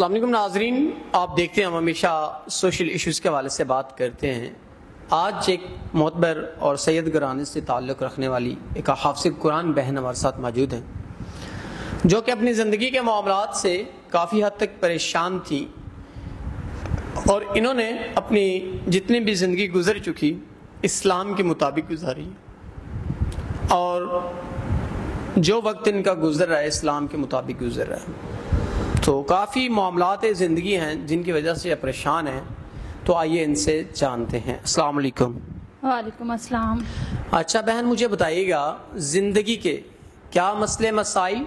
السلام علیکم ناظرین، آپ دیکھتے ہیں ہم ہمیشہ سوشل ایشوز کے حوالے سے بات کرتے ہیں۔ آج ایک معتبر اور سید گرانے سے تعلق رکھنے والی ایک حافظ قرآن بہن ہمارے ساتھ موجود ہیں، جو کہ اپنی زندگی کے معاملات سے کافی حد تک پریشان تھیں، اور انہوں نے اپنی جتنی بھی زندگی گزر چکی اسلام کے مطابق گزاری، اور جو وقت ان کا گزر رہا ہے اسلام کے مطابق گزر رہا ہے۔ تو کافی معاملات زندگی ہیں جن کی وجہ سے یہ پریشان ہیں، تو آئیے ان سے جانتے ہیں۔ السلام علیکم۔ وعلیکم السلام۔ اچھا بہن، مجھے بتائیے گا زندگی کے کیا مسئلے مسائل،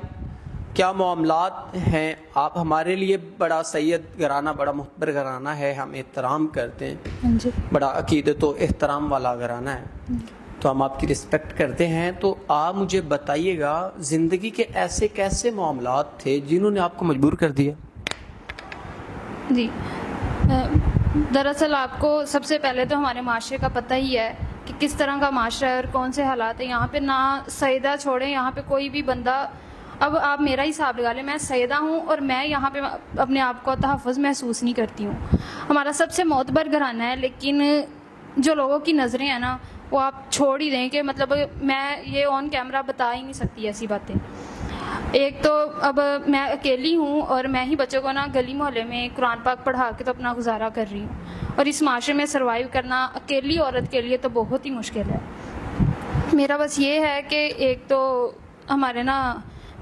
کیا معاملات ہیں؟ آپ ہمارے لیے بڑا سید گھرانہ، بڑا محتبر گھرانہ ہے، ہم احترام کرتے ہیں، جی بڑا عقیدت و احترام والا گھرانہ ہے، تو ہم آپ کی رسپیکٹ کرتے ہیں۔ تو آپ مجھے بتائیے گا زندگی کے ایسے کیسے معاملات تھے جنہوں نے آپ کو مجبور کر دیا؟ جی، دراصل آپ کو سب سے پہلے تو ہمارے معاشرے کا پتہ ہی ہے کہ کس طرح کا معاشرہ ہے اور کون سے حالات ہیں یہاں پہ۔ نہ سیدہ چھوڑیں، یہاں پہ کوئی بھی بندہ، اب آپ میرا ہی حساب لگا لیں، میں سیدہ ہوں اور میں یہاں پہ اپنے آپ کو تحفظ محسوس نہیں کرتی ہوں۔ ہمارا سب سے معتبر گھرانہ ہے، لیکن جو لوگوں کی نظریں ہیں نا، وہ آپ چھوڑ ہی دیں کہ مطلب میں یہ آن کیمرہ بتا ہی نہیں سکتی ایسی باتیں۔ ایک تو اب میں اکیلی ہوں اور میں ہی بچوں کو نا گلی محلے میں قرآن پاک پڑھا کے تو اپنا گزارا کر رہی ہوں، اور اس معاشرے میں سروائیو کرنا اکیلی عورت کے لیے تو بہت ہی مشکل ہے۔ میرا بس یہ ہے کہ ایک تو ہمارے نا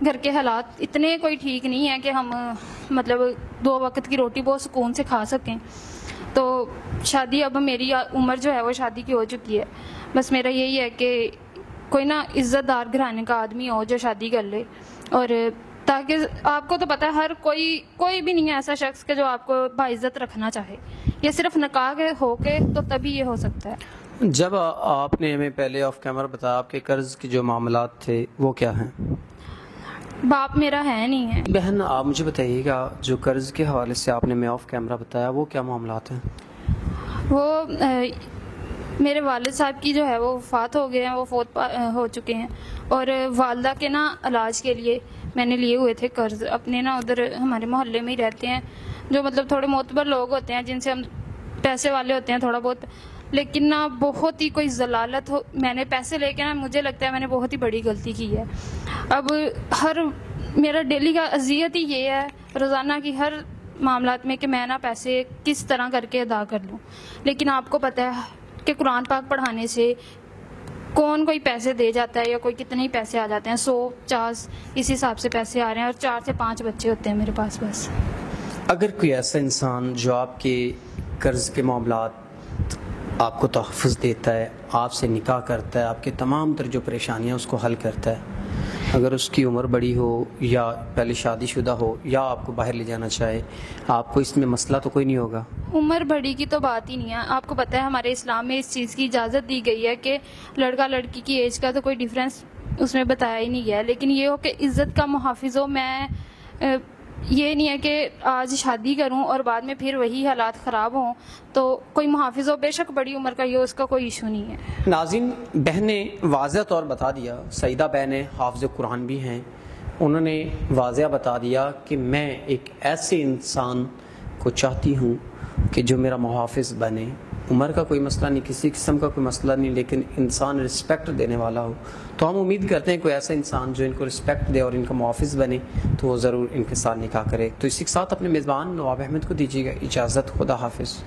گھر کے حالات اتنے کوئی ٹھیک نہیں ہیں کہ ہم مطلب 2 وقت کی روٹی بہت سکون سے کھا سکیں۔ تو شادی، اب میری عمر جو ہے وہ شادی کی ہو چکی ہے، بس میرا یہی ہے کہ کوئی نا عزت دار گھرانے کا آدمی ہو جو شادی کر لے، اور تاکہ آپ کو تو پتہ ہے ہر کوئی بھی نہیں ہے ایسا شخص کہ جو آپ کو باعزت رکھنا چاہے، یہ صرف نکاح کے ہو کے تو تبھی یہ ہو سکتا ہے۔ جب آپ نے ہمیں پہلے آف کیمرہ بتایا آپ کے قرض کے جو معاملات تھے وہ کیا ہیں؟ باپ میرا ہے نہیں ہے۔ بہن آپ مجھے بتائیے گا جو قرض کے حوالے سے آپ نے ہمیں آف کیمرہ بتایا وہ کیا معاملات ہیں؟ وہ میرے والد صاحب کی جو ہے وہ وفات ہو گئے ہیں، وہ فوت ہو چکے ہیں، اور والدہ کے نا علاج کے لیے میں نے لیے ہوئے تھے قرض۔ اپنے نا ادھر ہمارے محلے میں ہی رہتے ہیں جو مطلب تھوڑے معتبر لوگ ہوتے ہیں، جن سے ہم پیسے والے ہوتے ہیں تھوڑا بہت، لیکن نا بہت ہی کوئی ضلالت ہو، میں نے پیسے لے کے نا مجھے لگتا ہے میں نے بہت ہی بڑی غلطی کی ہے۔ اب میرا ڈیلی کا اذیت ہی یہ ہے روزانہ کی ہر معاملات میں کہ میں نا پیسے کس طرح کر کے ادا کر لوں، لیکن آپ کو پتہ ہے کہ قرآن پاک پڑھانے سے کون کوئی پیسے دے جاتا ہے یا کوئی کتنے ہی پیسے آ جاتے ہیں، 100-50 اس حساب سے پیسے آ رہے ہیں، اور 4 سے 5 بچے ہوتے ہیں میرے پاس بس۔ اگر کوئی ایسا انسان جو آپ کے قرض کے معاملات آپ کو تحفظ دیتا ہے، آپ سے نکاح کرتا ہے، آپ کے تمام تر جو پریشانیاں اس کو حل کرتا ہے، اگر اس کی عمر بڑی ہو یا پہلے شادی شدہ ہو یا آپ کو باہر لے جانا چاہے، آپ کو اس میں مسئلہ تو کوئی نہیں ہوگا؟ عمر بڑی کی تو بات ہی نہیں ہے، آپ کو پتہ ہے ہمارے اسلام میں اس چیز کی اجازت دی گئی ہے کہ لڑکا لڑکی کی ایج کا تو کوئی ڈیفرنس اس میں بتایا ہی نہیں گیا ہے، لیکن یہ ہو کہ عزت کا محافظ ہو۔ میں یہ نہیں ہے کہ آج شادی کروں اور بعد میں پھر وہی حالات خراب ہوں، تو کوئی محافظ ہو، بے شک بڑی عمر کا یہ اس کا کوئی ایشو نہیں ہے۔ ناظرین، بہن نے واضح طور بتا دیا، سیدہ بہنیں حافظ قرآن بھی ہیں، انہوں نے واضح بتا دیا کہ میں ایک ایسے انسان کو چاہتی ہوں کہ جو میرا محافظ بنے۔ عمر کا کوئی مسئلہ نہیں، کسی قسم کا کوئی مسئلہ نہیں، لیکن انسان رسپیکٹ دینے والا ہو۔ تو ہم امید کرتے ہیں کوئی ایسا انسان جو ان کو رسپیکٹ دے اور ان کا محافظ بنے تو وہ ضرور ان کے ساتھ نکاح کرے۔ تو اسی کے ساتھ اپنے میزبان نواب احمد کو دیجیے گا اجازت۔ خدا حافظ۔